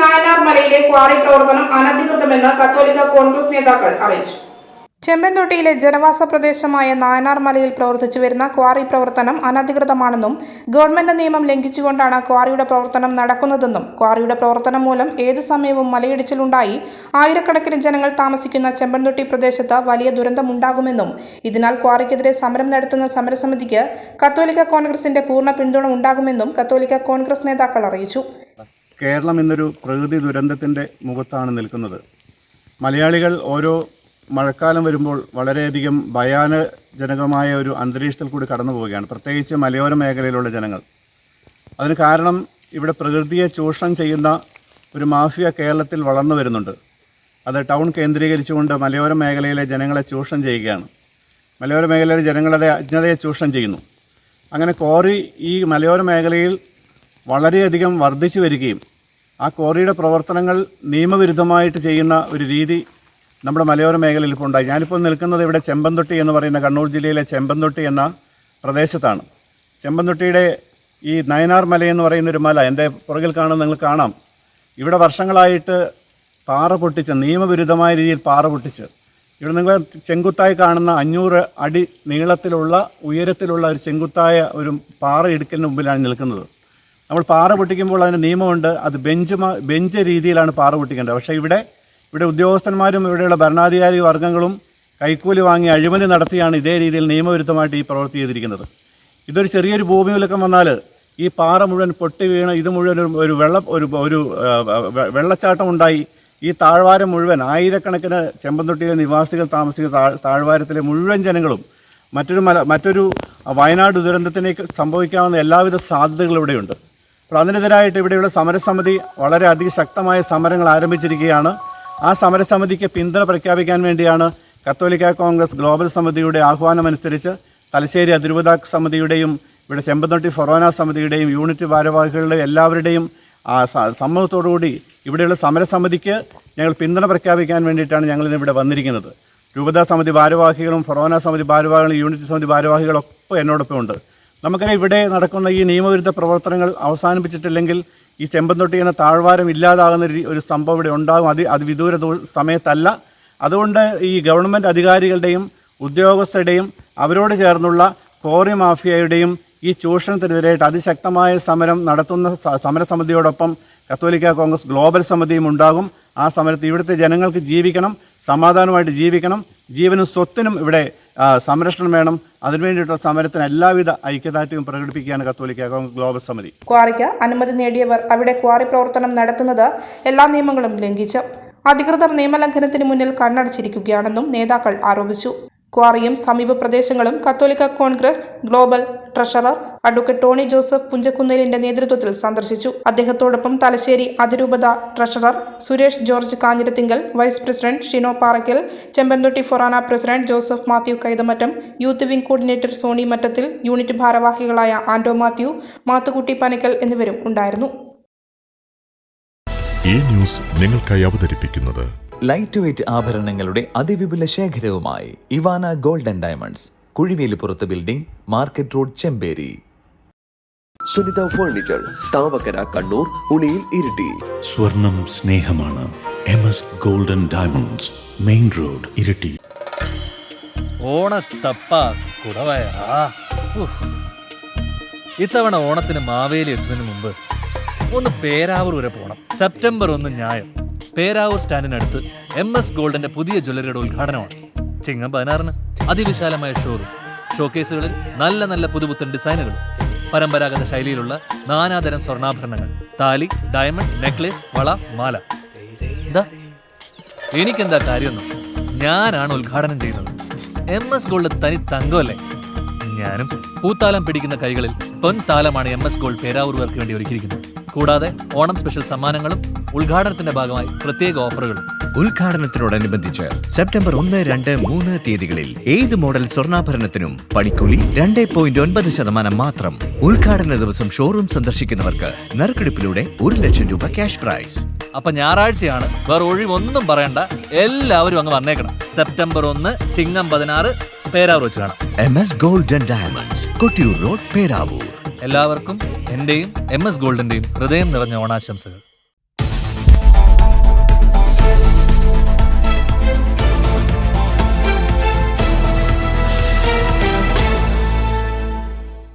നായനാർ മലയിലെ ക്വാറി പ്രവർത്തനം അനധികൃതമെന്ന് കത്തോലിക്ക കോൺഗ്രസ് നേതാക്കൾ അറിയിച്ചു. ചെമ്പൻതൊട്ടിയിലെ ജനവാസ പ്രദേശമായ നായനാർ മലയിൽ പ്രവർത്തിച്ചു വരുന്ന ക്വാറി പ്രവർത്തനം അനധികൃതമാണെന്നും ഗവൺമെന്റ് നിയമം ലംഘിച്ചുകൊണ്ടാണ് ക്വാറിയുടെ പ്രവർത്തനം നടക്കുന്നതെന്നും ക്വാറിയുടെ പ്രവർത്തനം മൂലം ഏത് സമയവും മലയിടിച്ചിലുണ്ടായി ആയിരക്കണക്കിന് ജനങ്ങൾ താമസിക്കുന്ന ചെമ്പൻതൊട്ടി പ്രദേശത്ത് വലിയ ദുരന്തമുണ്ടാകുമെന്നും ഇതിനാൽ ക്വാറിക്കെതിരെ സമരം നടത്തുന്ന സമരസമിതിക്ക് കത്തോലിക്ക കോൺഗ്രസിന്റെ പൂർണ്ണ പിന്തുണ ഉണ്ടാകുമെന്നും കത്തോലിക്ക കോൺഗ്രസ് നേതാക്കൾ അറിയിച്ചു. കേരളം ഇന്നൊരു പ്രകൃതി ദുരന്തത്തിൻ്റെ മുഖത്താണ് നിൽക്കുന്നത്. മലയാളികൾ ഓരോ മഴക്കാലം വരുമ്പോൾ വളരെയധികം ഭയാനകമായ ഒരു അന്തരീക്ഷത്തിൽ കൂടി കടന്നു പോവുകയാണ്, പ്രത്യേകിച്ച് മലയോര മേഖലയിലുള്ള ജനങ്ങൾ. അതിന് കാരണം ഇവിടെ പ്രകൃതിയെ ചൂഷണം ചെയ്യുന്ന ഒരു മാഫിയ കേരളത്തിൽ വളർന്നു വരുന്നുണ്ട്. അത് ടൗൺ കേന്ദ്രീകരിച്ചുകൊണ്ട് മലയോര മേഖലയിലെ ജനങ്ങളെ ചൂഷണം ചെയ്യുകയാണ്. മലയോര മേഖലയിലെ ജനങ്ങളുടെ അജ്ഞതയെ ചൂഷണം ചെയ്യുന്നു. അങ്ങനെ ക്വാറി ഈ മലയോര മേഖലയിൽ വളരെയധികം വർദ്ധിച്ചു വരികയും ആ ക്വാറിയുടെ പ്രവർത്തനങ്ങൾ നിയമവിരുദ്ധമായിട്ട് ചെയ്യുന്ന ഒരു രീതി നമ്മുടെ മലയോര മേഖലയിൽ ഇപ്പോൾ ഉണ്ടായി. ഞാനിപ്പോൾ നിൽക്കുന്നത് ഇവിടെ ചെമ്പൻതൊട്ടി എന്ന് പറയുന്ന കണ്ണൂർ ജില്ലയിലെ ചെമ്പൻതൊട്ടി എന്ന പ്രദേശത്താണ്. ചെമ്പൻതൊട്ടിയുടെ ഈ നയനാർ മലയെന്ന് പറയുന്നൊരു മല എൻ്റെ പുറകിൽ കാണുന്ന നിങ്ങൾ കാണാം. ഇവിടെ വർഷങ്ങളായിട്ട് പാറ പൊട്ടിച്ച്, നിയമവിരുദ്ധമായ രീതിയിൽ പാറ പൊട്ടിച്ച്, ഇവിടെ നിങ്ങൾ ചെങ്കുത്തായി കാണുന്ന 500 അടി നീളത്തിലുള്ള ഉയരത്തിലുള്ള ഒരു ചെങ്കുത്തായ ഒരു പാറ ഇടുക്കലിന് മുമ്പിലാണ് നിൽക്കുന്നത്. നമ്മൾ പാറ പൊട്ടിക്കുമ്പോൾ അതിന് നിയമമുണ്ട്, അത് ബെഞ്ച് രീതിയിലാണ് പാറ പൊട്ടിക്കേണ്ടത്. പക്ഷേ ഇവിടെ ഉദ്യോഗസ്ഥന്മാരും ഇവിടെയുള്ള ഭരണാധികാരി വർഗ്ഗങ്ങളും കൈക്കൂലി വാങ്ങി അഴിമതി നടത്തിയാണ് ഇതേ രീതിയിൽ നിയമവിരുദ്ധമായിട്ട് ഈ പ്രവൃത്തി ചെയ്തിരിക്കുന്നത്. ഇതൊരു ചെറിയൊരു ഭൂമിയിലൊക്കെ വന്നാൽ ഈ പാറ മുഴുവൻ പൊട്ടി വീണ് ഇത് മുഴുവൻ ഒരു വെള്ളച്ചാട്ടം ഉണ്ടായി. ഈ താഴ്വാരം മുഴുവൻ ആയിരക്കണക്കിന് ചെമ്പൻതൊട്ടിയിലെ നിവാസികൾ താമസിക്കുന്ന താഴ്വാരത്തിലെ മുഴുവൻ ജനങ്ങളും മറ്റൊരു വയനാട് ദുരന്തത്തിലേക്ക് സംഭവിക്കാവുന്ന എല്ലാവിധ സാധ്യതകളും ഇവിടെയുണ്ട്. അപ്പോൾ അതിനെതിരായിട്ട് ഇവിടെയുള്ള സമരസമിതി വളരെ അതിശക്തമായ സമരങ്ങൾ ആരംഭിച്ചിരിക്കുകയാണ്. ആ സമരസമിതിക്ക് പിന്തുണ പ്രഖ്യാപിക്കാൻ വേണ്ടിയാണ് കത്തോലിക്ക കോൺഗ്രസ് ഗ്ലോബൽ സമിതിയുടെ ആഹ്വാനമനുസരിച്ച് തലശ്ശേരി അതിരൂപതാ സമിതിയുടെയും ഇവിടെ ചെമ്പൻതൊട്ടി ഫൊറോന സമിതിയുടെയും യൂണിറ്റ് ഭാരവാഹികളുടെയും എല്ലാവരുടെയും സമ്മതത്തോടുകൂടി ഇവിടെയുള്ള സമരസമിതിക്ക് ഞങ്ങൾ പിന്തുണ പ്രഖ്യാപിക്കാൻ വേണ്ടിയിട്ടാണ് ഞങ്ങളിന്നിവിടെ വന്നിരിക്കുന്നത്. രൂപതാ സമിതി ഭാരവാഹികളും ഫൊറോന സമിതി ഭാരവാഹികളും യൂണിറ്റ് സമിതി ഭാരവാഹികളൊക്കെ എന്നോടൊപ്പം ഉണ്ട്. നമുക്കറിയാം, ഇവിടെ നടക്കുന്ന ഈ നിയമവിരുദ്ധ പ്രവർത്തനങ്ങൾ അവസാനിപ്പിച്ചിട്ടില്ലെങ്കിൽ ഈ ചെമ്പൻതൊട്ടി എന്ന താഴ്വാരം ഇല്ലാതാകുന്ന ഒരു സംഭവം ഇവിടെ ഉണ്ടാകും. അത് വിദൂര സമയത്തല്ല. അതുകൊണ്ട് ഈ ഗവൺമെൻറ് അധികാരികളുടെയും ഉദ്യോഗസ്ഥരുടെയും അവരോട് ചേർന്നുള്ള ക്വാറി മാഫിയയുടെയും ഈ ചൂഷണത്തിനെതിരായിട്ട് അതിശക്തമായ സമരം നടത്തുന്ന സമരസമിതിയോടൊപ്പം കത്തോലിക്ക കോൺഗ്രസ് ഗ്ലോബൽ സമിതിയും ഉണ്ടാകും. ആ സമരത്തിൽ ഇവിടുത്തെ ജനങ്ങൾക്ക് ജീവിക്കണം, സമാധാനമായിട്ട് ജീവിക്കണം, ജീവനും സ്വത്തിനും ഇവിടെ സംരക്ഷണം വേണം. അതിനുവേണ്ടിയിട്ടുള്ള സമരത്തിന് എല്ലാവിധ ഐക്യദാർഢ്യവും പ്രകടിപ്പിക്കുകയാണ് കത്തോലിക്ക കോൺഗ്രസ് ഗ്ലോബൽ സമിതി. ക്വാറിക്ക് അനുമതി നേടിയവർ അവിടെ ക്വാറി പ്രവർത്തനം നടത്തുന്നത് എല്ലാ നിയമങ്ങളും ലംഘിച്ച് അധികൃതർ നിയമലംഘനത്തിന് മുന്നിൽ കണ്ണടച്ചിരിക്കുകയാണെന്നും നേതാക്കൾ ആരോപിച്ചു. ക്വാറിയും സമീപ പ്രദേശങ്ങളും കത്തോലിക്ക Congress global treasurer advocate Tony Joseph പുഞ്ചക്കുന്നേലിന്റെ നേതൃത്വത്തിൽ സന്ദർശിച്ചു. അദ്ദേഹത്തോടൊപ്പം തലശ്ശേരി അതിരൂപത treasurer Suresh George Kanjirathinkal, vice president Shino Parackal, Chembanthotty forane president Joseph Mathew Kaithamattam, youth wing coordinator Sony Mattathil, unit ഭാരവാഹികളായ ആൻഡോ മാത്യു, മാത്തുക്കുട്ടി പനക്കൽ എന്നിവരും ഉണ്ടായിരുന്നു. ഈ ന്യൂസ് നിങ്ങൾക്കായി അവതരിപ്പിക്കുന്നത് ലൈറ്റ് വെയ്റ്റ് ആഭരണങ്ങളുടെ അതിവിപുല ശേഖരവുമായി Ivana gold and diamonds, Kuzhivelippurathu building, market road, Chemperi. Sunitha furniture, Thavakkara, Kannur, Uliyil, Iritty. സ്വർണം സ്നേഹമാണ്. MS gold and diamonds, main road, Iritty. ഓണത്തപ്പ കുടവയാ. ഇത്തവണ ഓണത്തിന് മാവേലി എത്തുന്നതിന് മുമ്പ് ഒന്ന് പേരാവൂർ വരെ പോകണം. സെപ്റ്റംബർ 1 ഞായർ പേരാവൂർ സ്റ്റാൻഡിനടുത്ത് MS ഗോൾഡിന്റെ പുതിയ ജ്വല്ലറിയുടെ ഉദ്ഘാടനമാണ്. ചിങ്ങം 16 അതിവിശാലമായ ഷോറൂം, ഷോക്കേസുകളിൽ നല്ല പുതുപുത്തൻ ഡിസൈനുകളും പരമ്പരാഗത ശൈലിയിലുള്ള നാനാതരം സ്വർണ്ണാഭരണങ്ങൾ, താലി, ഡയമണ്ട്, നെക്ലേസ്, വള, മാല. എന്താ എനിക്കെന്താ കാര്യമൊന്നും, ഞാനാണ് ഉദ്ഘാടനം ചെയ്യുന്നത്. MS ഗോൾഡ് തനി തങ്കമല്ലേ. ഞാനും പൂത്താലം പിടിക്കുന്ന കൈകളിൽ പൊൻതാലമാണ് MS ഗോൾഡ് പേരാവൂർകാർക്ക് വേണ്ടി ഒരുക്കിയിരിക്കുന്നത്. കൂടാതെ ഓണം സ്പെഷ്യൽ സമ്മാനങ്ങളും ഉദ്ഘാടനത്തിന്റെ ഭാഗമായി പ്രത്യേക ഓഫറുകളും. ഉദ്ഘാടനത്തിനോടനുബന്ധിച്ച് സെപ്റ്റംബർ 1, 2, 3 തീയതികളിൽ ഏത് മോഡൽ സ്വർണ്ണാഭരണത്തിനും പണിക്കൂലി 2.9% മാത്രം. ഉദ്ഘാടന ദിവസം ഷോറൂം സന്ദർശിക്കുന്നവർക്ക് നറുക്കെടുപ്പിലൂടെ 1 ലക്ഷം രൂപ ക്യാഷ് പ്രൈസ്. അപ്പൊ ഞായറാഴ്ചയാണ്, വേറെ ഒഴിവൊന്നും പറയണ്ട, എല്ലാവരും അങ്ങ് വന്നേക്കണം. സെപ്റ്റംബർ 1 ചിങ്ങം 16 പേരാവൂർ വെച്ച് കാണാം. MS gold and diamonds, Kottiyoor road, Peravoor. എല്ലാവർക്കും എന്റെയും MS ഗോൾഡിന്റെയും ഹൃദയം നിറഞ്ഞ ഓണാശംസകൾ.